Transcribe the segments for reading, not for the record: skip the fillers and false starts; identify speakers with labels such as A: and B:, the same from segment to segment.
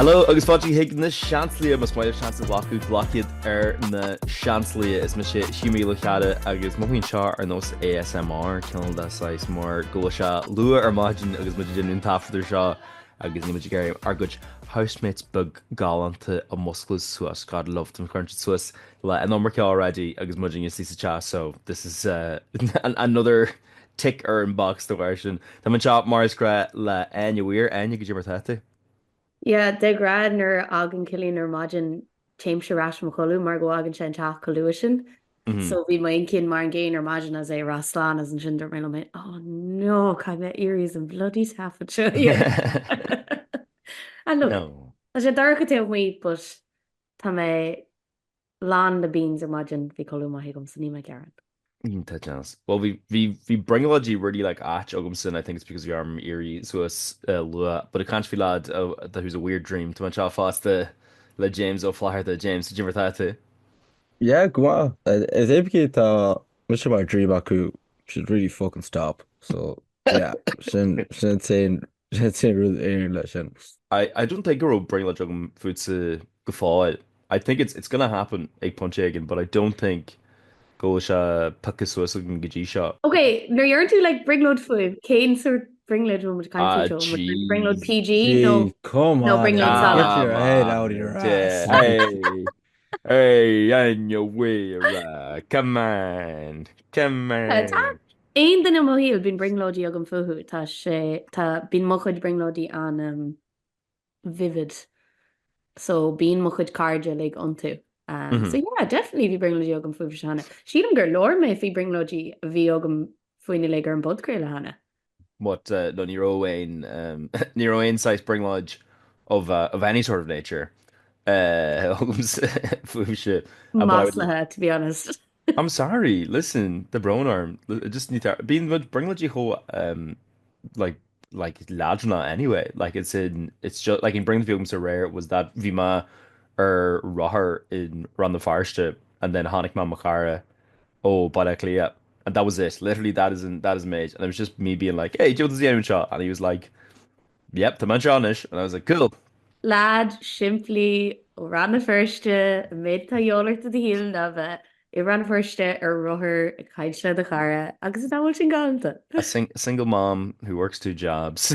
A: Hello, agus fáilte hiag na seanslaí mas maidir seansa bhlaú glaciad na seanslaí is me sé siúmíle cheada agus mohíonn seo ar nós ASMR ceann deáis mór go se lua ar maidin agus mu déanún tafaidir seo agus ní géir ar go housemates bug galanta a musclas suas God loved them Scrunchie suas le an nómar ce already agus mudging is sísa so this is another tick ar an box the version Tá man shop mars gra le aine go dtí mar taite.
B: Yeah, de grad nar agan cilín ar maidin téim se ras mo choú mar go agan sé teach choú sin. So bhí mai cin mar an ggéin ar maidin as é Raslan as an sindar mé mé oh no cai me iris an bloody tafod se. And look, sé darcha te mí but tá mé lán na beans ar maidin bhí choú mai gom san ní me gearan.
A: Well, we bringology really like Atch Ogumson. I think it's because we are eerie so it's lua, but it can't feel lad that was a weird dream. To much off fast le James O'Flyer the James did you ever that?
C: Yeah, go on. Is it much of my dream aku should really fucking stop. So yeah, shouldn't say really lesson.
A: I don't think we'll bring like food to go forward. I think it's gonna happen 8 punch again, but I don't think go se puchas an gotí seo.
B: Okay, nar dhearann tú like bringload food, céin sort bringload mu bringload PG? No,
C: come on.
B: No, bringload salad.
C: Get your head out of your ass.
A: Hey, on your way, come on.
B: Aon den mo híal bín bringloadí agam fuhu tá sé tá bín mo chuid bringloadí an vivid. So bín mo chuid cardja like onto. So yeah, definitely bhí bringloadí agam fuhu hana. Sílam gur lór me if bhí bringloadí bhí agam faoine le gur an budcréile hana.
A: What no Nero Ain size bringload of any sort of nature.
B: Maslaha, to be honest.
A: I'm sorry. Listen, the brown arm. Just need to being bring like ho like Ladna anyway. Like it's just like in Bring the Film so rare was that Vima or Rahar in Run the Fireship and then Hanik Makara Badaklia and that was it. Literally that is made and it was just me being like, hey, Joe does the end shot and he was like, yep, the manchanish and I was like, cool.
B: Lad, simply ran the first mid ta jólar to the heel na bheith. I ran firste ar ruther caiid de chara agus bhfuil sin galanta.
A: A single mom who works 2 jobs.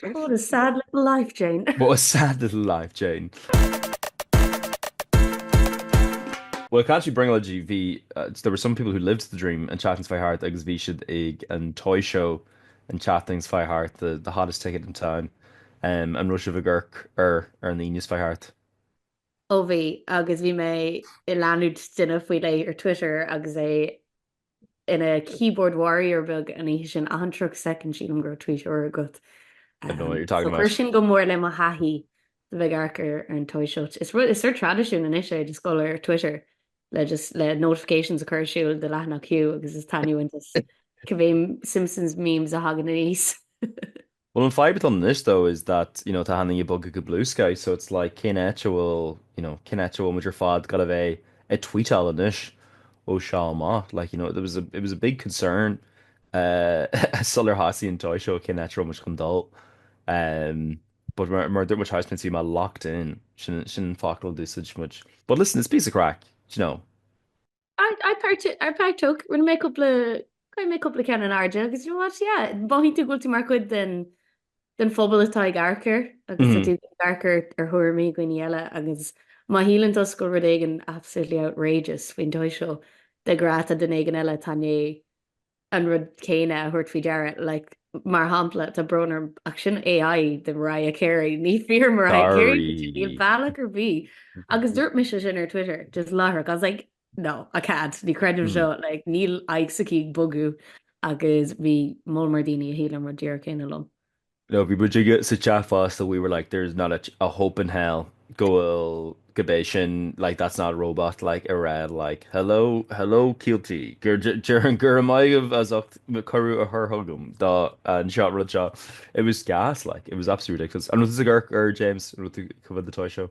B: What a sad little life, Jane.
A: What a sad little life, Jane. Well, can't you bring a GV? There were some people who lived the dream and chatting by heart agus bhí siad ag an toy show and chatting by heart the hottest ticket in town and rush of a gurk ar an Níos by heart.
B: Ó bhí agus bhí mé I leanúd duine faoi le ar Twitter agus é ina keyboard warrior bug an é sin 100 second sílam gur tweet or a gut.
A: I know what you're talking about.
B: Chuir sin go mór le mo hathí de bheith arcar ar an toy show. It's their tradition in isise just go ar Twitter le notifications occur siúil de lethna queue agus is tanúhaintas cibhéim Simpsons memes a hagan níos.
A: Well, in fiber on this though is that to handing a bug a blue sky, so it's like kin actual with your fad got a tweet all in this Shama like it was a big concern Suller Hasi and toy show kin natural much condol but more much house see my locked in shouldn't fakal do such much but listen it's piece of crack
B: I packed took when make up the canon arja because you know what yeah bohí tú gulti mar chud den phobal atá garcar agus tú garcar ar thuair mí gcuineile agus má hílantas go rud éigen absolutely outrageous faoin toy show de grata den éigen eile tanné an rud céine a thuirt fao dearad like mar hampla tá bronar ach sin AI de Mariah Carey ní fear Mariah Carey níl bailach ar bhí agus dúirt me sin ar Twitter just láthach I was like no I can't ní credim seo like níl aigsaí bugu agus bhí molmar daoine a hílam mar dear céine lom.
A: No, we would get such a fast that we were like, there's not a hope in hell. Go Gabation, like that's not a robot, like a red, like hello, Kilty. Guramayev as Karu or her hugum, da and shot red shot. It was gas, like it was absolutely ridiculous. And was this a Gurk or James covered the toy show?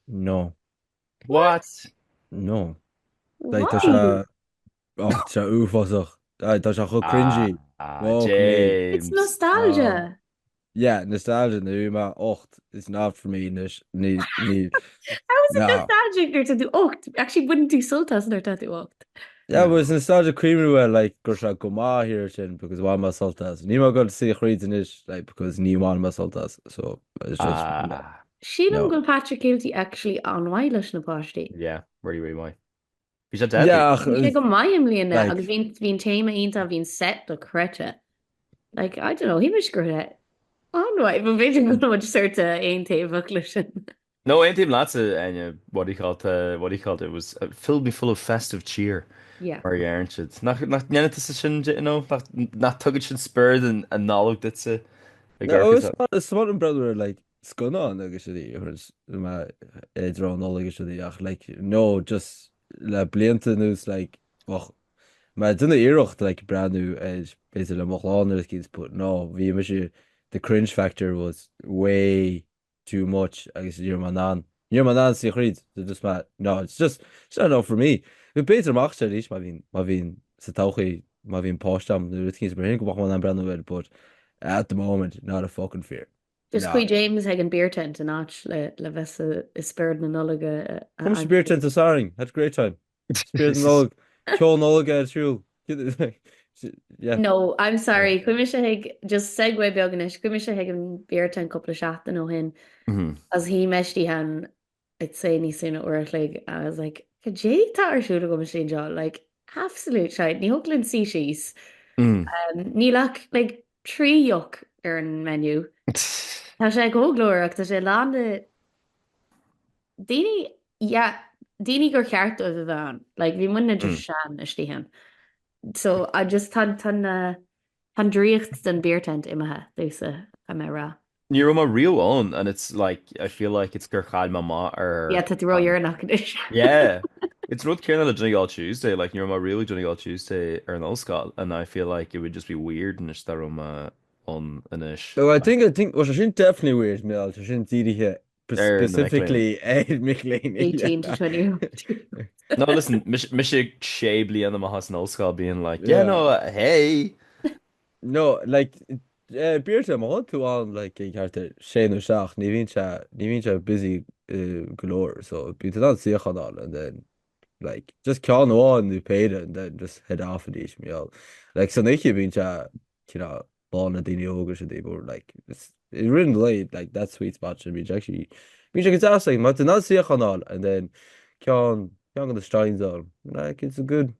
C: No.
A: What?
C: No. Like that's a ufosach. That's a cringy.
A: James.
B: It's nostalgia.
C: yeah, nostalgia nu maar 8 is not for me niet
B: How is it
C: no.
B: nostalgic or to do ocht? Actually, wouldn't do sultas or to do ocht.
C: Yeah, but
A: No.
C: it's nostalgia creamery well like go go here chin because one my sultas. Ni go to see reads in it like because ni one my sultas. So it's just no.
A: Ah,
B: Sheila
C: No.
B: go Patrick Kilty actually an bhaile na páistí.
A: yeah, really mai. Bhí sé deadly.
C: Yeah,
B: Bhí sé go maiim líonna agus
C: like
B: bhín téma ionta bhín set do crete. Like, I don't know, hí me scrúthe. Anhaid, but vision go much certa aon taobh sin.
A: No, ain't even lots of what do you call it? It was filled me full of festive cheer.
B: Yeah.
A: Mar aren't it? Nach nenne sa sin, you know, nach tugad sin spurred and nálog dit sa I
C: no,
A: garcas.
C: it's smart and brother like scunna agus ma dro knowledge ach like no just la blianta news like och maar dunne iirecht like brand new is basically le kids but no the cringe factor was way too much agus your man si read just ma no it's not enough for me we beter macht is ma vin sa tauchi ma vin postam nu kids bring go man brand new but at the moment not a fucking fear
B: Just
C: no
B: chuí James ag an beer tent an áit le bheits is spirit na nulaga
C: come to beer tent to Saring had a great time spirit nog Cho Nolga true yeah
B: No, I'm sorry. Cuimi sé just segue beganis, cuimi sé ag an beer tent couple seachtain ó hin
A: Mhm.
B: as hí meistí han I'd say ní sinna uirich like I was like Jay tá arsúla go sin jo like absolute shite ní hoglann sí síos
A: Mm.
B: ní like trí yuck ar an menu Tá sé góglóach tá sé lána daoine yeah daoine gur cheart ó bheán like bhí muna just
A: Mm.
B: sean istíhan so I just tan dríocht den beer tent imethe dúsa a mé ra
A: You're my real own, and it's like I feel like it's Gurkhal Mama
B: yeah
A: or
B: tá rá dhearnach is
A: yeah. It's not Kieran the Johnny All Tuesday, like you're my really Johnny All Tuesday or an Scott, and I feel like it would just be weird and just throw on an ish.
C: so I think was definitely weird Mel sin here
A: There in the McLean.
C: specifically Ed McLean
B: 18 to 20
A: No, listen, Mish Shably and the Mahas and Scott being like, yeah,
C: yeah
A: no, hey.
C: no like beer time on to on like character Shane Shach ni vín busy galore so be not see all and then like just can on the paid it and then just head off of each meal like so they been you know born a dini ogre should they were like it's really late like that sweet spot should be actually means it's asking but not see all and then can on the strines on like it's a good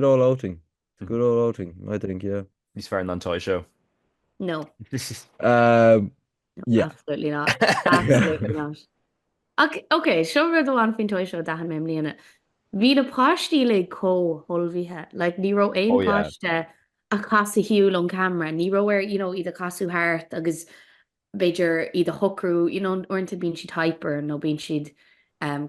C: all outing it's a good all outing I think yeah
A: He's fair non-toy show.
B: no
C: um yeah
B: absolutely not absolutely not okay seo ru amháin fin toisio dahan mé mlíana hí le páistí le cóholmhíthe like ní ro
A: Oh
B: aon
A: yeah.
B: páiste a casú hiúil an camera ní roir iad a casú háart agus beidir iad a hocrú orintanta bín siad hyper nó bín siad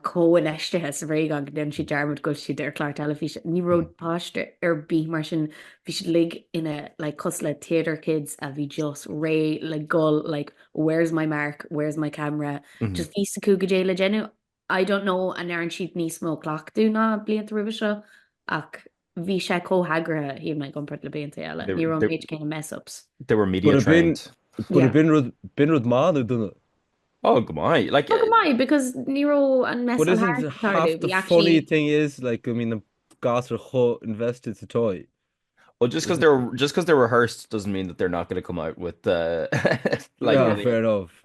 B: cóin eistethe sa bhré an den si dermid go siad ar chláir televíse ní road páiste ar bí mar sin bhí siad lig ina like cos le theater kids a bhí just ré like gull like where's my mark where's my camera
A: Mhm.
B: just ví sa cúga dé le genu I don't know an airan siad níos mó clachtú ná blianta rih seo ach bhí sé cóhagrathe hí me gompert le blianta eile ní rom méid cé mess ups
A: They were media
C: Would have been
A: trained.
C: would have
B: yeah
C: been with man who done it.
A: Oh, come on. Like,
B: Look mai because Nero and mess
C: But
B: on
C: isn't
B: hard
C: half the
B: we
C: funny
B: actually
C: thing is like I mean the gas are invested to toy.
A: well, just because they're rehearsed doesn't mean that they're not going to come out with like
C: Yeah,
B: yeah
A: really
C: fair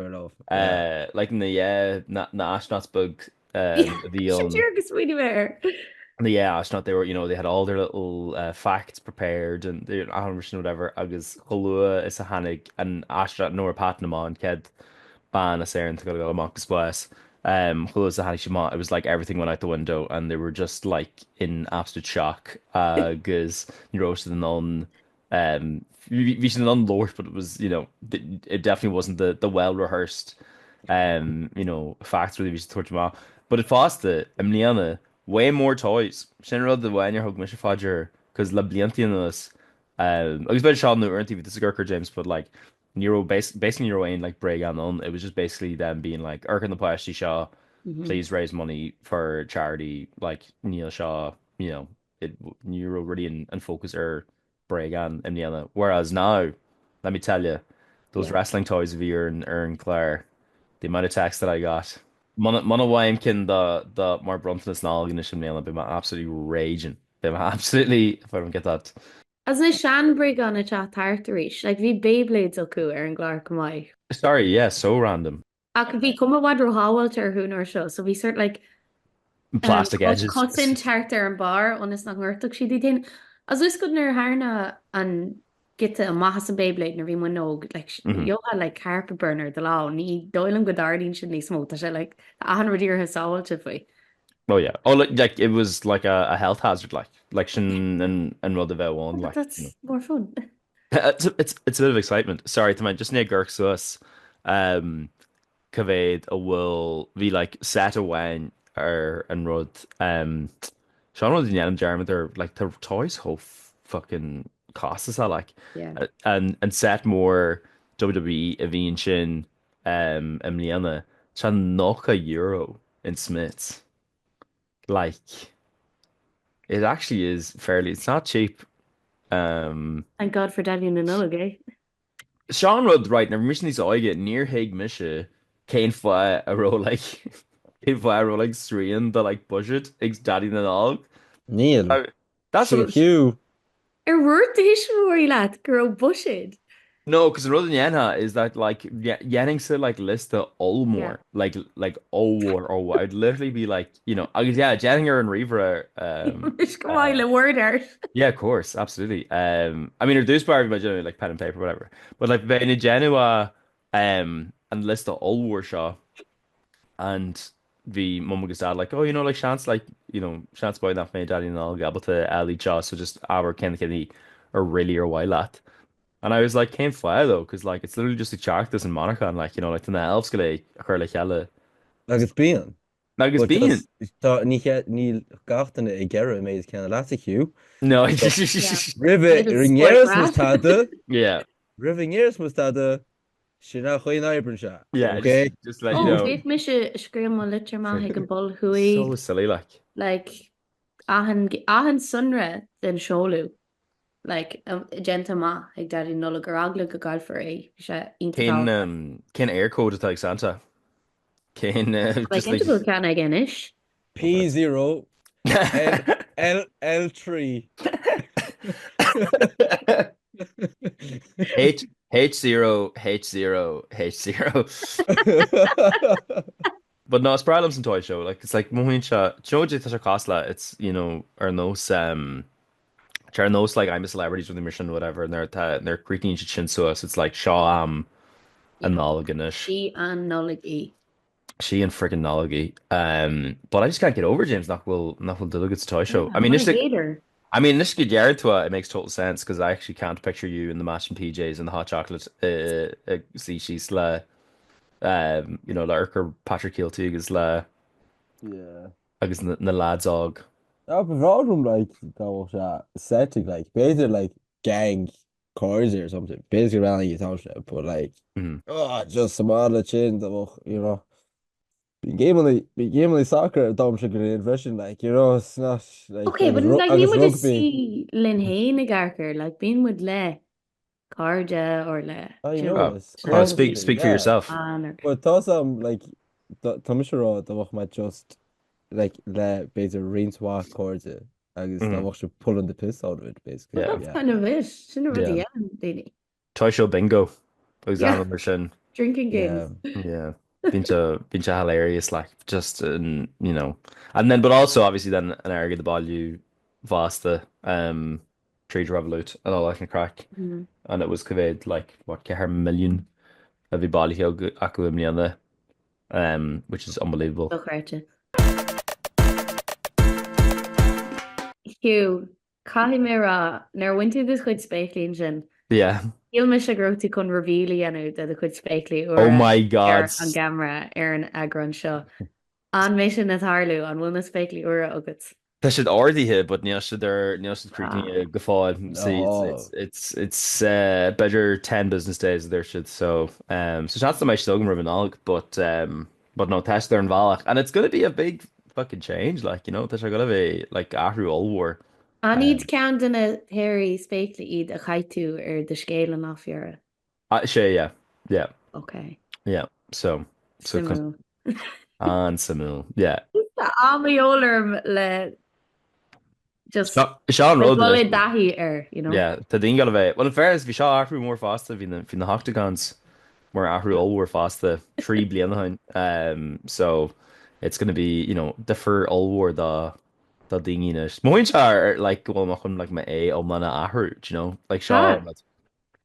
C: enough. Yeah.
A: like in the na Ashnat's
B: yeah
A: the
B: sure Sweeney Bear
A: the Ashnat they were they had all their little facts prepared and they Irish whatever agus cholua is a hannig and Ashnat nor Patnamon kid ban a Saren to go amok splash cholua is a hannig shima it was like everything went out the window and they were just like in absolute shock because you roasted the non we should non lord but it was it definitely wasn't the well rehearsed facts really we should torture but it faster Emiliana way more toys. Sin rud the bhhainir thug mis fáidir cos le bliantíananas agus beidir seán nó orintí with this Gurker James but like basically Nero ain like break on it was just basically them being like Urk in the Plasty Shaw please raise money for charity like Neil Shaw it Nero really and focus er break on Indiana whereas now let me tell you those
B: Yeah.
A: wrestling toys of year and Claire, the amount of text that I got. Mana Waimkin the more bruntness ná in Shimnéla be absolutely raging. Be absolutely if I don't get that.
B: As na seanbrig an na chat tartaríis, like bhí Beyblades acu ar an gláir go maiid.
A: Sorry, yeah, so random.
B: Ach bhí cum bhhadro háhailte ar thúnar seo, so bhí sort like
A: Plastic edges.
B: cosin teart ar an bar onas nach ngirrtaach si dhéin. As is go nar hána an gite a maithas an Beyblade nar bhí mu nóg, like Joha like carpet burner de lá, ní dóilm go dardín sin ní smó, tá sé like ahan rudíor sáhailte faoi.
A: Oh yeah. Oh like it was like a health hazard like Shin and Rud of one like
B: That's more fun.
A: it's a bit of excitement. Sorry, to mind just near Gurk Sus Cavade a will be like set away or and Rud Sean Rud and Jeremy they're like their toys whole fucking cost us like
B: Yeah.
A: and set more WWE Avian Shin Liana Chan knock €1 in Smiths. Like it actually is fairly it's not cheap.
B: Thank God for Daniel and Nullig, eh?
A: Sean Rudd right now mission is oige near Hague Misha Kane fi a row like Kane fi a row like Srian the like budget ex daddy and all.
C: Níl
A: That's what
C: Hugh
B: Ruirt éis móí leat gur bushid.
A: no, because Rud and Yenna is that like Yenning said like list the Olmore like Olwar or what I'd literally be like I guess yeah Jenninger and Reaver
B: Is go bhhail le word art.
A: yeah, of course, absolutely. I mean, reduced by generally like pen and paper, whatever. But like in Genoa, and list the old war Shaw, and the mum was dad like, oh, like chance like chance boy that made daddy and all gabble to Ali Shaw, so just our Kenny or really or why lat. And I was like, came fly though, because like it's literally just a characters in Monaco, and like like the elves go like her like hella.
C: agus bíon.
A: Like it's being
C: Níl gatainna I gceire méid ceanna leata Hugh.
A: no,
C: Ribh ringéras mu tada.
A: yeah.
C: Rivingers was that sin nach chuoin Ibran se.
A: Yeah,
C: Okay.
A: just like
B: Bhíh me se scríam má litir má ag an bol
A: so
B: chuí
A: silly
B: like ahan sunra den seolú. Like genta má ag darí nula gur agla go gáil for é se
A: Cén air code atá Santa. Cén just like
B: go cean ag inis.
C: P0 L3
A: H0 But no, it's problems in toy show. Like it's like Mohinsha Joji Tasha Kosla, it's or those like I'm a celebrities with the mission or whatever, and they're creaking chin so us. It's like Shaw and Nolliganish.
B: She and Nollig.
A: She and freaking Nolligy. But I just can't get over James Knockwill do it's a toy show.
B: Yeah,
A: I mean, this get Jared to it makes total sense because I actually can't picture you in the matching PJs and the hot chocolate. See, she's la, Lurker Patrick Kiltig is la.
C: Yeah.
A: Agus na lads og.
C: But from like that setting like basically like gang cars or something. Basically around you thought but like just some other chin that game only soccer Dom sugar impression like it's not like
B: okay, but like we would see Lynn Hain Garker like being with le Carja or le
A: speak for yourself.
C: But thought like Thomas might just like le basic Reinswa Carja agus that pulling the piss out of it basically.
B: That's kind of it. Shouldn't really daily.
A: Toy show bingo. Example machine.
B: Drinking games.
A: Yeah. Been hilarious, like just and then but also obviously then an area the ball you Vasta Trade Revolut and all that kind of crack and it was conveyed like what her million of the ball hill Akuimiana which is unbelievable.
B: Hugh Kahimera nar winter this quite spacely sin.
A: Yeah.
B: Il me se groti con reveali anu de quid spacely or
A: oh my god
B: an camera an eagrán seo an me sin na Harlú an bhfuil na spacely ura agus.
A: Tá should already hit but níl should creating gafáil see it's better 10 business days there should so chance to my stogum rivenog but no test there in Valach and it's gonna be a big fucking change like there's gonna be like after all war.
B: Aníd cean duna Harry spéitla iad a chaitú ar de scéile náfiara.
A: Sé, yeah. Yeah,
B: Okay.
A: yeah. So
B: Simú.
A: an samú. Yeah.
B: Tá amíolarm le just
A: Sean
B: le
A: rud
B: bol
A: is.
B: dahí you know.
A: Yeah, tá dín gal bheith. Well, in fairness, bhí seo ahrú mór fásta hí na Hoctagons more ahrú allwar fásta trí bliana hain. So it's going to be, differ allwar da dinginess. Moin are like well machun like my a o mana ahrú, like
B: Ah,
A: Sean.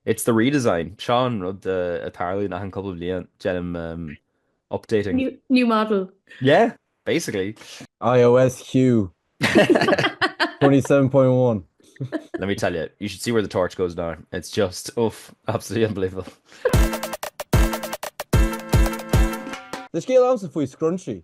A: It's the redesign. Sean the entirely nach an couple of blian Jenim updating.
B: new model.
A: Yeah, basically.
C: iOS Q 27.1.
A: Let me tell you, you should see where the torch goes down. It's just absolutely unbelievable.
C: The scale also for Scrunchie.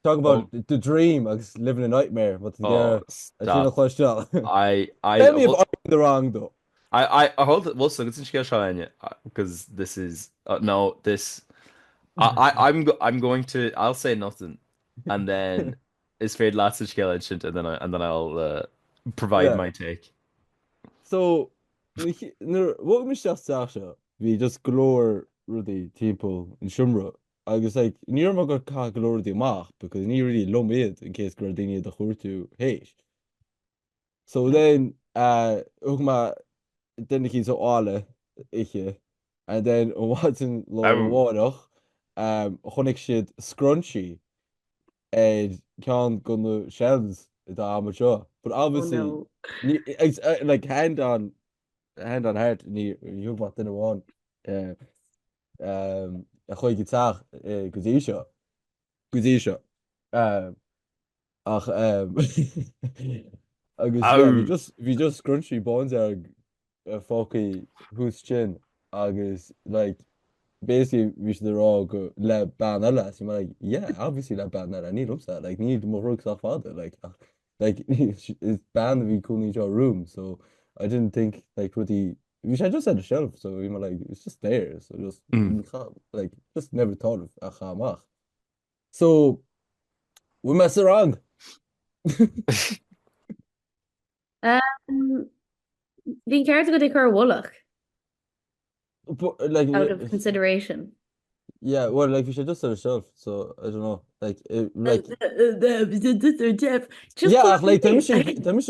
C: Talk
A: Oh,
C: about the dream of living a nightmare. But
A: oh,
C: I feel a
A: stop.
C: question.
A: I
C: Tell me if
A: well,
C: I'm in the wrong though.
A: I hold it. Well, so it's in Sean because this is no this. I'm going to. I'll say nothing, and then it's fair lots of scale ancient, and then I'll provide
C: Yeah.
A: my take.
C: So, what was just Sasha? We just glore really people in Shumra. I was like, near my got car glore the mach because ni really low mid in case Gardini the Hurtu hate. So then, Ugma then he's all ich, and then Watson low
A: Oh,
C: water, Honig shit Scrunchie and can't go no shells the amateur. But
B: Oh
C: obviously,
B: no.
C: it's like hand on heart you wat in one a gooi gitaar guzisha ach agus yeah
A: oh,
C: we just Scrunchie bones are fucky who's chin agus like basically we should all go le ban alas you're like yeah obviously le ban I need upset like need more rooks off father like it's banned we could need your room so I didn't think like really we should just had a shelf so we were like it's just there so just
A: mm.
C: like just never thought of a chamach so we mess around
B: Bhín ceart go dtí chur bhlach
C: but like
B: out of consideration.
C: yeah well like we should just had a shelf so I don't know like like
B: Jeff,
C: yeah, like
B: them
C: them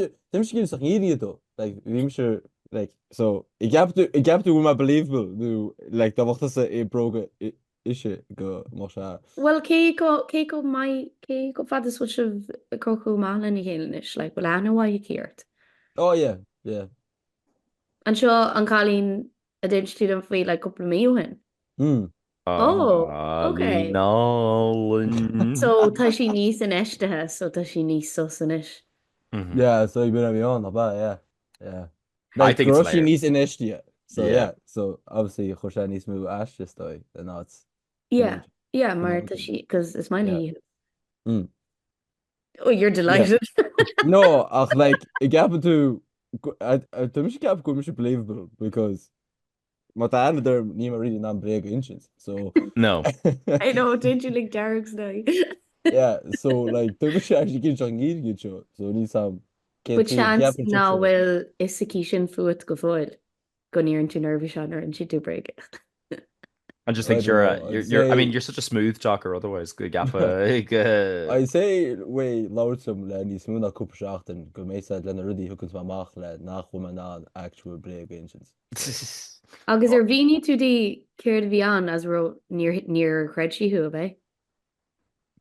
C: should give us idiot though. Like we sure like so it gap to my believable nu like that was a broke issue go more.
B: Well, cé go mai cé go fad is such of crochu málan I héis like well I know why you ceart.
C: Oh yeah, yeah.
B: An seo an cálín a dintí an faoi le couple míú hin. Oh, okay.
A: Nolan.
B: So tá sí níos in eistethe so tá sí níos sus in isis.
C: Yeah, so you've been on about yeah.
A: I
C: Like
A: think it's
C: Groshi
A: hilarious.
C: needs in Estia. So
A: Yeah.
C: yeah, so obviously José needs to move Ash just though, and that's
B: Yeah, yeah,
C: Come
B: mar
C: on.
B: tá sí because it's mine
C: Yeah.
B: hí.
C: Mm.
B: Oh, you're delighted.
C: No, ach, like it happened to I think gap go believable because my dad there name really not big inches. So
A: No.
B: I know, did you like Derek's now?
C: yeah, so like there was actually get on get show. So need some
B: But chance ná bhfuil is sa cí sin fuat go fáil go níor an tú nervhí seanar an si tú break.
A: I just
C: I
A: think
C: don't
A: you're
C: know, I'd
A: I mean
C: say-
A: you're such a smooth talker otherwise. Good gaffa.
C: I say way loadsome le ní smúna cúpaseachtain go méid lena rudí thugann máach le nach chu ná actual break inches.
B: Agus ar bhíní tú dí céir bhí an as ro níor creidtí hu bheith.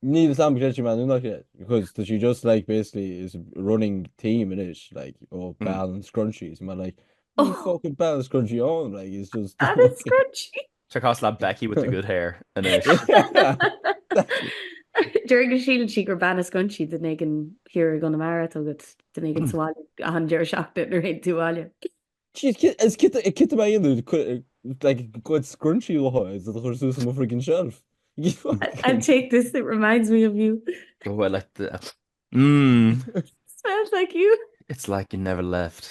C: Need the same potential man not yet because she just like basically is a running team and it's like balance scrunchies man like
B: Oh.
C: fucking balance scrunchy on like it's just
B: That is Scrunchie.
A: Check out that Becky with the good hair and then
B: During a shield she gur ban Scrunchie den ag an hiúr gan mar agat den ag an sáil a an deir seachta ar réid túáile.
C: she's kit my in like good scrunchy law is the chuú some freaking shelf
B: And take this, it reminds me of you.
A: oh I like the
B: Smells like you.
A: it's like you never left.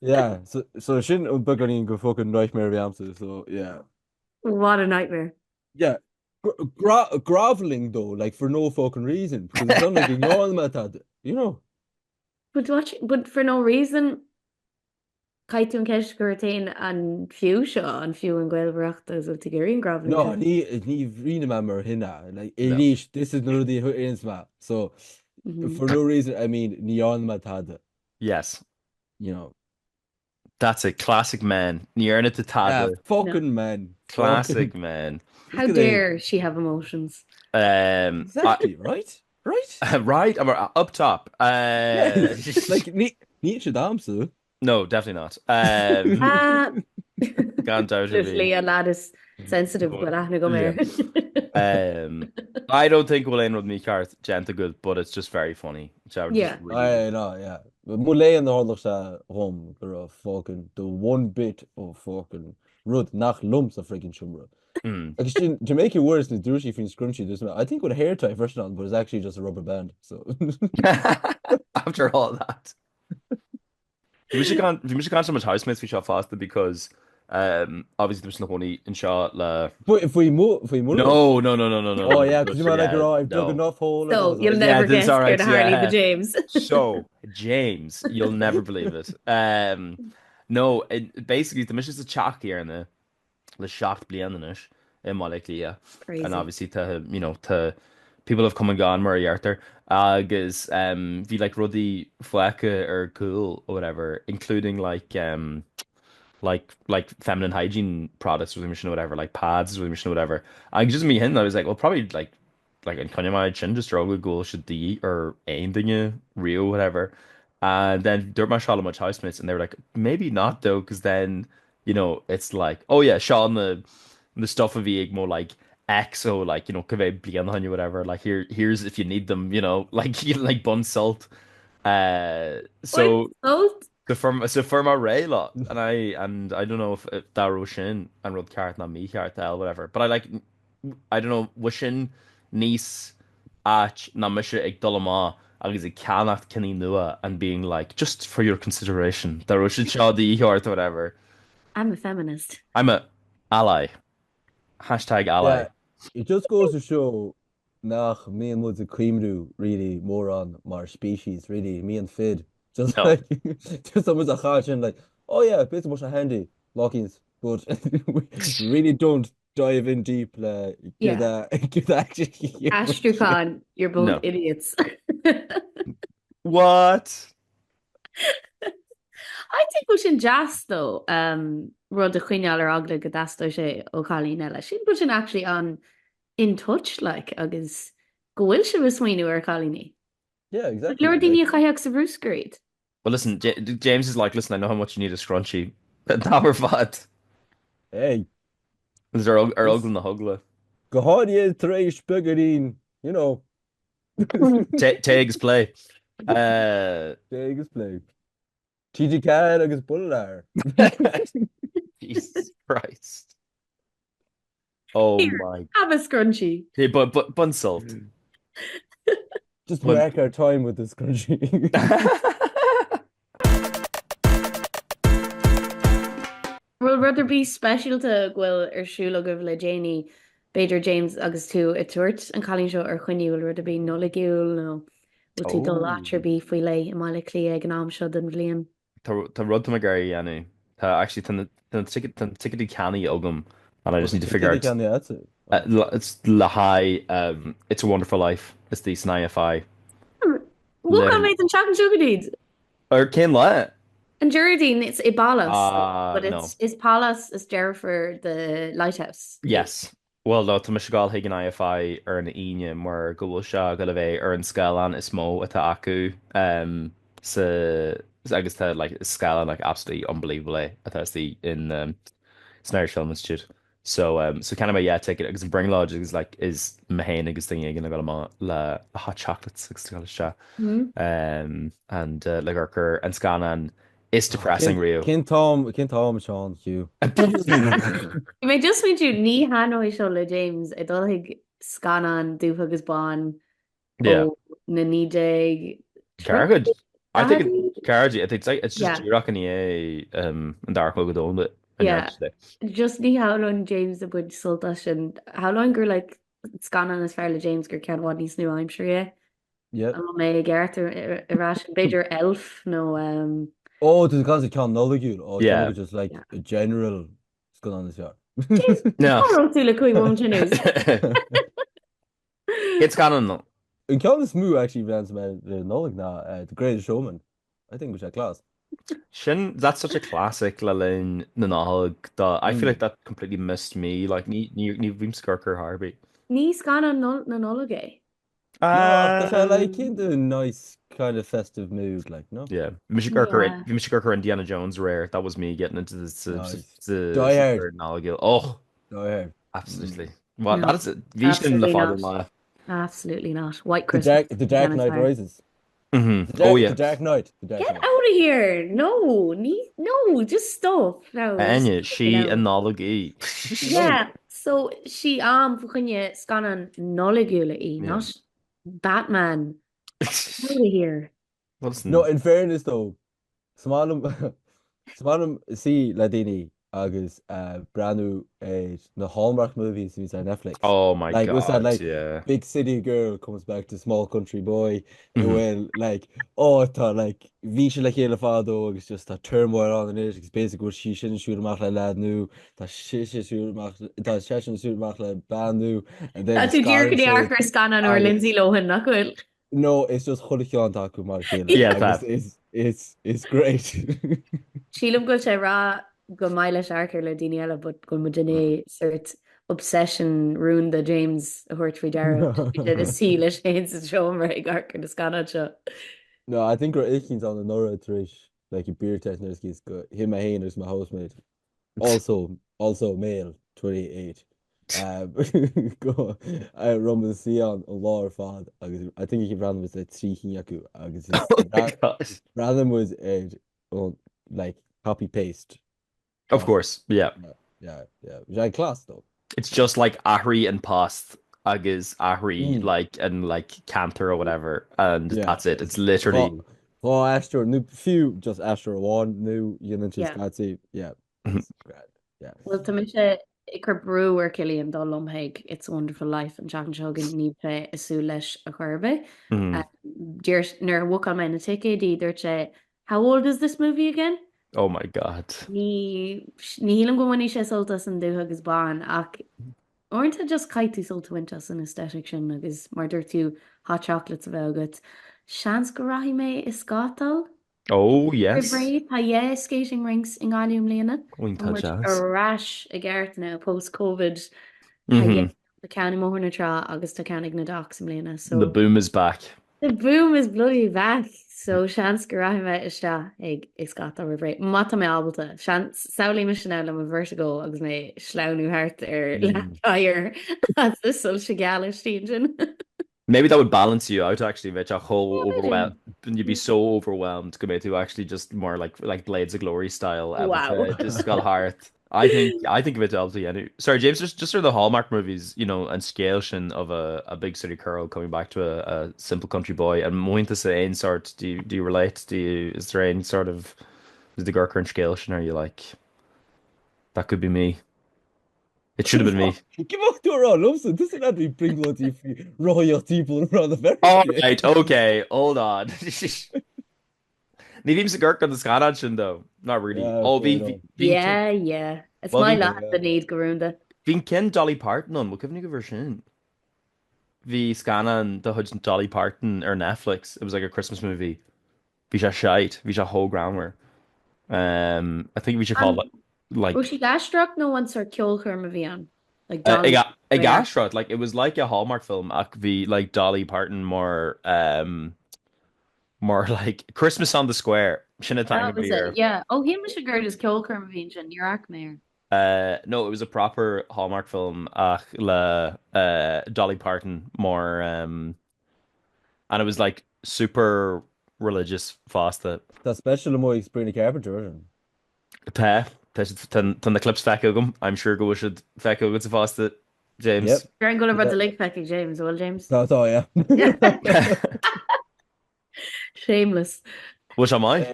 C: yeah so sin buggarín go fucking nightmare amsa so yeah
B: What a nightmare.
C: yeah groveling though like for no fucking reason because it's not like you know
B: But for no reason, caiitún ceis gur tain an fiú seo an fiú an ghilbreacht as bhfuil guríon grabh
C: No, ní bhrína me mar hinna. Like,
A: No.
C: this is none of the ins ma. So
B: Mhm.
C: for no reason, I mean, ní an ma tada,
A: Yes,
C: you know.
A: that's a classic man. Níarna to
C: Ah,
A: tada.
C: fucking man.
A: Classic
C: Fucking-
A: man.
B: How
C: Look at
B: dare she have emotions?
C: Exactly, right? Right?
A: Right, up top.
C: Yeah. Like, ní sé dámsa.
A: No, definitely not.
B: Ah,
A: Gan doubt of
B: literally
A: me.
B: a lad is sensitive go aithna go
A: Yeah.
B: mé.
A: I don't think we'll end with me cheart genta good, but it's just very funny. So
B: Yeah.
A: just really,
C: I know, yeah. But mulé an hordach sa home, gur a fucking, the one bit of fucking rud nach lumps a freaking shumra.
A: Mm.
C: Like, to make it worse, the douchey fin scrunchie, I think with a hair tie first on, but it's actually just a rubber band. So
A: After all that. We should go so much housemates we shot faster because obviously there's no honey in shot
C: but if we move,
A: No.
C: Oh yeah, because you might like, oh, I've dug
A: no.
C: enough hole.
B: So you'll
A: Yeah,
B: never
A: this is
B: guess
A: all right,
B: Kieran Harley
A: yeah.
B: the James.
A: So, James, you'll never believe it. No, basically the mission is a chalk here and the shocked Pléann in it in Malakia.
B: Crazy.
A: And obviously to people have come and gone more yarter. Agus be like ruddy fleca or cool or whatever, including like feminine hygiene products or mission or whatever, like pads or mission or whatever. I just me him, I was like, well probably like in Kanye chin just struggle go should the or anything you real whatever. And then they're my Charlotte much housemates and they were like, maybe not though, because then it's like, oh yeah, Sean the stuff of the more like EXO, like convey Pléann on you whatever. Like here's if you need them, like you like bun salt. So
B: Both?
A: so for my Ray lot, and I don't know if that Roshin and Rod Cart not me Cart whatever, but I don't know Wishin niece ach na misha ag dolama agus I cannot kenny nua and being like just for your consideration that Roshin Shaw the Heart or whatever.
B: I'm a feminist.
A: I'm a ally. Hashtag ally.
C: Yeah, it just goes to show nach me and Woods a creamru really more on our species, really, me and Fid. Just
A: No.
C: like just someone's a hatch and like, oh yeah, bit much handy, lockings, but we really don't dive in deep give
B: Yeah.
C: that actually
B: Ashton Khan, you're both
A: No.
B: idiots.
A: What?
B: I think we sin jazz though rud a chuineal ar agla go dastal sé ó chalín eile. Sin bu sin actually on in touch like agus go bhfuil se bh smaoinú ar chalíní.
C: Yeah, exactly.
B: Leir daoine chaheach sa brúscreid.
A: Well, listen, James is like, listen, I know how much you need a scrunchie. That fat.
C: Hey,
A: Is there ugly na hugla?
C: go hard ye trash buggerin,
A: Tags play.
C: Vegas play. TG Cat agus Bullar.
A: Jesus Christ. Oh
B: Here.
A: my.
B: Have a scrunchie.
A: Hey, but bun salt.
C: Just
A: Well-
C: wreck our time with this country.
B: Well rudder be special to ghfuil ar siúla go le Janie Beidir James agus tú i tuairt an chalín seo ar chuinniúil rud a bí nolagiúil nó bhil tú dul látar bí faoi le i mála clí ag an am seo den bblion.
A: Tá rud to Gary Yanni. Actually tickety canny ogum. And I just need to figure out it's Lahai, It's a Wonderful Life. It's the Snai
B: What can I an chat and sugadid?
A: Or Ken Lat.
B: And Geraldine, it's Ibalas, but
A: no.
B: it's Palas is Jennifer the lighthouse.
A: Yes. Well, no, to Michigal Higgin IFI or an Enya more Gulsha Galave or in Scalan is mo at Aku. So I guess that like Scalan like absolutely unbelievable. I thought it's the in Snare Film Institute. So kind of yeah, take it because Bring Lodge is Mahane agus thing again. I got la hot chocolates
B: Mhm.
A: and like Urker and Scanan is depressing Rio.
C: Ken Tom, Sean, Hugh.
B: You may just mean you ní Hanoi show le James. I don't think Scanan dúfagus ban.
A: Yeah.
B: Na nídé.
A: Cargood. I think
B: Daddy?
A: Cargy. I think it's just
B: Yeah.
A: rocking the and dark logo down it.
B: Yeah. Just ní how long James the bud sultas and how long gur like Scanan is fairly James gur cean what níos nu I'm sure yeah.
C: Yeah.
B: Mé Garth Irash Beidir elf no
C: Oh, there's a concept called Nolagul. Oh,
A: Yeah.
C: John just like
B: Yeah.
C: a general what's going on this yard.
B: Jeez,
A: No.
B: Carol Tula Cui Woman News.
A: It's canon though.
C: In Calvin's Moo actually ran some the Nolag now, The Greatest Showman. I think was that class.
A: Sin, that's such a classic le linn na náthag that I feel like
C: Mm.
A: that completely missed me. Like ní bhím scarcar Harvey.
B: Níos gan an na nolagé.
C: No, because I like in the nice kind of festive mood, like no.
A: Yeah.
B: Yeah.
A: Bhí scarcar Indiana Jones rare. That was me getting into
C: Nice.
A: the
C: Die Hard.
A: third Nolagil. Oh,
C: Oh yeah.
A: absolutely. Well,
B: No,
A: that is it. Bhí sin le
B: absolutely
A: fáidir
B: not.
A: lá.
B: Absolutely not. White
C: The
B: Christmas.
C: Dark Knight
B: Genocide.
C: Rises.
A: Oh
C: The
A: yeah.
C: Dark Knight. The Dark
B: Get
C: Knight.
B: out of here. No, no, just stop. No, just
A: Anya,
B: stick it
A: she
B: out.
A: a Nolagí.
B: Yeah, so she fucking scan on Noligula
A: Yeah.
B: not Batman. Out of here.
A: Listen.
C: No, in fairness though, Smalum Smalum see Ladini agus brand new the Hallmark movies these on Netflix.
A: Oh my
C: Like what's that
A: God,
C: like
A: yeah.
C: big city girl comes back to small country boy. It
A: Mhm.
C: will like oh tá like Visha like hele fado agus just that turmoil on in it. It's basically what she shouldn't shoot mach like lad new. That shit shoot mach that session shoot mach like band new and then
B: That tú dír go
C: Scrunchie
B: ar scan on or
C: agus-
B: Lindsay Lohan nach bhfuil.
C: no, it's just Hulichian Taku Mark
A: Yeah,
C: like,
A: that.
C: it's great.
B: Sílam go sé rá go maiile seaar le daine eile, but go mu duine suirt obsession ruin the James a thuirt fao deire de is sí le sé sa seomra ag arcar na scanad seo.
C: No, I think we're Aikens on the Nora Trish, like a beer test is good. Him and Hayne is my housemate. Also male, 28. Go Roman Sion a law fad. I think he ran was a Yaku.
A: Oh my gosh.
C: Random was a like copy paste.
A: Of course, yeah.
C: Yeah. Which I class though.
A: It's just like Ahri and Past, agus Ahri,
C: Mm.
A: like and like Cantor or whatever, and
C: Yeah.
A: that's it. It's literally
C: Oh, Astro, new few just Astro one new unit just
B: Yeah.
C: got see. Yeah.
A: Mhm.
C: It's great. Yeah.
B: Well, tá mi sé icar breúar Cillian dá lomhaig It's a Wonderful Life an teach segan ní fé isú leis a chuirbe.
A: Mhm.
B: Dear nar bhuaá me na ticketí dúirt sé, how old is this movie again?
A: Oh my God.
B: Ní hílam go bhaí sé soltas an dú agus bán ach orintanta just caiitú solta wintas an aesthetic sin agus mar dúir tú hot chocolates a bheith agat. Seans go raithí mé is scátal?
A: Oh yes.
B: Tá é skating rinks in gáiliúm léana.
A: Wing
B: An muid
A: jazz.
B: arás a gceart now post-COVID
A: Mhm.
B: the ceanna mór na trá agus tá ceannig na docs im léana. So
A: The boom is back.
B: the boom is bloody back. So seans go raithimeh iste ag scata ré. Mata mé ábalta. Saolí me sin am a vertigo agus mé sleanú hart leir as is sul se galisttíjin.
A: Maybe that would balance you out actually, Mitch. A whole
B: Yeah, maybe.
A: overwhelmed. You'd be so overwhelmed compared to actually just more like Blades of Glory style.
B: Wow.
A: Just got heart. I think of it LT. Sorry, James. Just for the Hallmark movies, and scale of a big city girl coming back to a simple country boy. And more to say, any sort. Do you relate? Is there any sort of is the Gurker and scale? Are you like that could be me? It should have been me.
C: Give up to her Lobson. This is not be bring loads of royal people around the very.
A: All right, okay, hold on. Ní bhím sa ggurc an scanad sin though. Not really.
C: Yeah,
A: Oh,
C: fair enough.
B: Yeah. It's
A: Well,
B: my
A: we-
B: lad the need goúnda.
A: Bhín cin Dolly Parton an, cifnig go bhar sin. Bhí scanan the Hudson Dolly Parton ar Netflix. It was like a Christmas movie. Bhí sé shite. Bhí sé whole grammar. I think we should call it like
B: Was she gasstruck no one sir kill her Mavian? Like
A: a
B: Dolly.
A: gashrot. Like it was like a Hallmark film. Ach bhí like Dolly Parton more like Christmas on the Square. Sinna
B: That
A: time
B: was
A: of year.
B: it. Yeah. Oh, him was a girl is kill her Mavian. You're arc mayor.
A: No, it was a proper Hallmark film. Ach le Dolly Parton more and it was like super religious fasta.
C: That special more Sabrina Carpenter version.
A: Tan the clips feck I'm sure go should feck it's a fasta James.
C: Yep.
B: You're going to go about the lake packing James. Well, James.
C: That's all, yeah.
B: Shameless.
A: Which am I?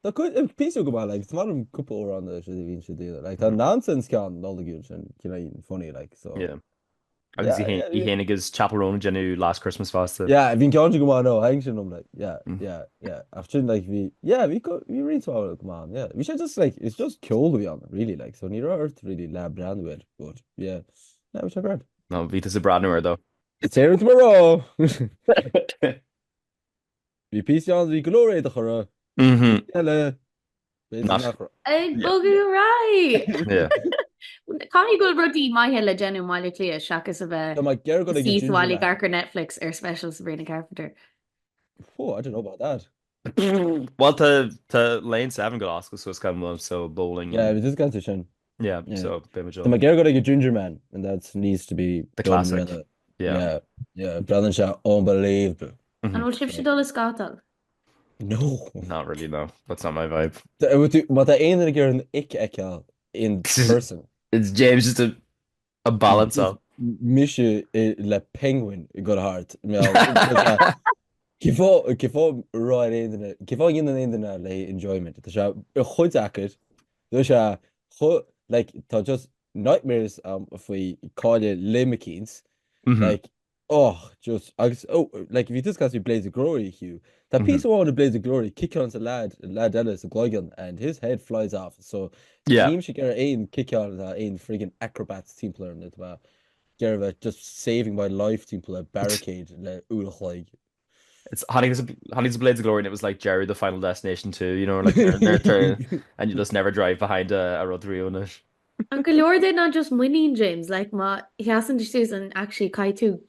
C: Dat could piece go about like it's not a couple around the should do that. Like that nonsense can all the good and funny like so.
A: Yeah. agus i héana agus chaperón genú last Christmas fásta.
C: Yeah, bhín ceann go máin ó hang sin like,
A: Mm.
C: yeah. After like we read all come on, yeah. We should just like it's just cool to be on, really like so near earth really lab brand with, but yeah. No, we should grad.
A: No, ví is a brand nuair though.
C: It's here tomorrow. We piece on the glory the horror.
A: Mhm.
C: Hello.
B: Ag bugú right.
A: Yeah.
B: Cáí go rudí maithe le genú maiile clia seachas a bheith
C: So my girl got a
B: síháilí garcar Netflix ar special Sabrina Carpenter.
C: Oh, I don't know about that.
A: Well, to Lane 7 got Oscars, so it's kind of so bowling.
C: Yeah, we just got to Shin.
A: Yeah,
C: Yeah.
A: so bit
C: So my girl got a ginger man, and that needs to be
A: The
C: done
A: classic.
C: really.
A: Yeah.
C: Brandon Shaw, unbelievable.
B: An bhfuil sib si dul is scátal.
C: No.
A: Not really, no. That's not my vibe.
C: But the aon a girl in person.
A: It's James just a balance up.
C: Misha le penguin got a heart. Kifo right in kifo in the le enjoyment. The shot a chud jacket. The shot like to just nightmares if we call it limikins. Like just like if you discuss with Blaze of Glory, Hugh, that piece of one of Blaze of Glory kick on the lad Ellis Gloigan and his head flies off. So team should get a kick on that a friggin' acrobats team player in it about Gerva just saving my life team player barricade like
A: It's Honey's Blades of Glory, and it was like Jerry the Final Destination 2, you know, like they're and you just never drive behind a road 3 on it.
B: An go leor dé not just winning James like ma heasan an actually caiú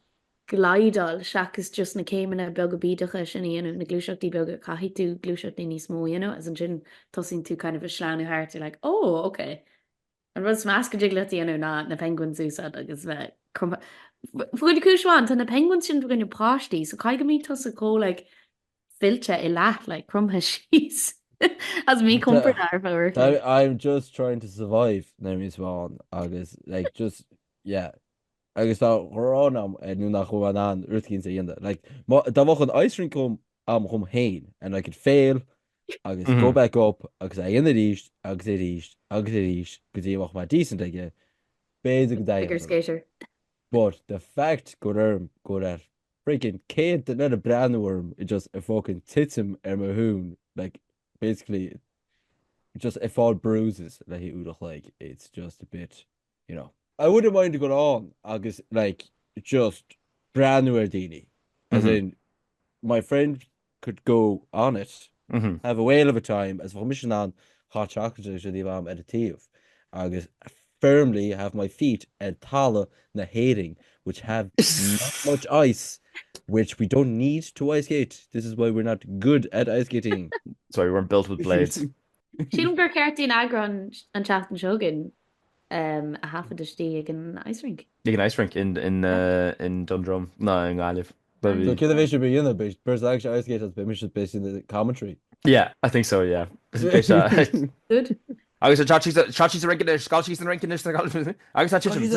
B: glidal seachas just na céimena bega bídacha sin íanamh na glúiseachtaí bega caithí tú glúiseachtaí níos mó, you know, as an sin tosín tú kind of a sláánú heart, you're like, oh, okay. An rud más go diglaí anú na penguins úsad agus bheith fuid cúsháin tá na penguins sin bhain páistí, so cai go mí tos a có like filte I leat like crumthe síos. As me comfort ar
C: I'm just trying to survive now Miss Vaughn agus like just agus tá choránam nu nach chuan an urtcinn sa dhéanda like da bhach an ice rink chum hain and I could fail agus go back up agus a dhéana ríist agus é ríist agus é ríist go dtíomach má decent aige béidir go
B: figure skater.
C: But the fact go that freaking céad the net a brandworm it just a fucking tits him my hoon like basically just if all bruises that he would like it's just a bit, you know. I wouldn't mind to go on agus like just brand new Ardini as in my friend could go on it have a whale of a time as for mission on hot chocolate additive agus firmly have my feet and thala na hating which have not much ice which we don't need to ice skate. This is why we're not good at ice skating.
A: Sorry, we weren't built with blades.
B: Sílim gur ceartí eagrán an chat an seogan a half a distí ag an ice rink.
A: You can ice rink in Dundrum. No, in Galif.
C: So Kid should be in the base. Person actually ice skate has been based in the commentary.
A: Yeah, I think so, yeah.
B: Good.
A: Agus a chachi's a rankin there, Scrunchie's and rankin there. Agus a chachi's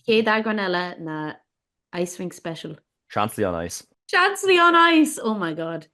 B: Céad eagrán eile na ice rink special.
A: Chansley on ice.
B: Chansley on ice! Oh my god.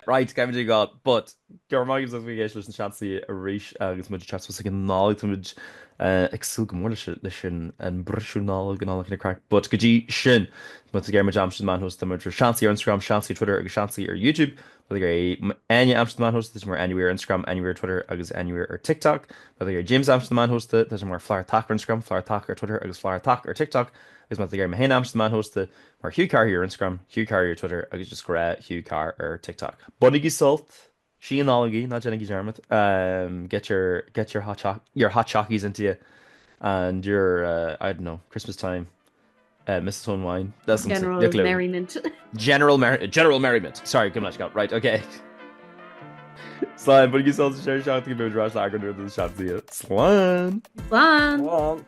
A: Right, Kevin do got, but Gur mágus as bhí leis an Chansley a ríis agus muid chat was an nálaigh muid agsú go mór leis sin an brisú nálaigh an nálaigh na crack, but go dtí sin mu ggéir muid Amsterdam man host muid Seansa ar Instagram, Seansa Twitter agus Seansa ar YouTube, but gur aine Amsterdam man host, mar anywhere Instagram, anywhere Twitter agus anywhere ar TikTok, but gur James Amsterdam man host, mar Flyer Talk ar Instagram, Flyer Talk ar Twitter agus Flyer Talk ar TikTok. Agus má gur hen Amsterdam man hosta mar Hugh Carr ar Instagram, Hugh Carr ar Twitter agus just gra Hugh Carr ar TikTok. Bunigi salt, she and Oligi, not Jenny Jarmuth. Get your hot chockies into you, and your I don't know, Christmas time, mistletoe and wine. That's
B: General merriment.
A: General merriment. Sorry, good much got right. Okay. Slán, bunigi salt, share shot to give me a rush lager to the shot to you. Slán.
B: Slán.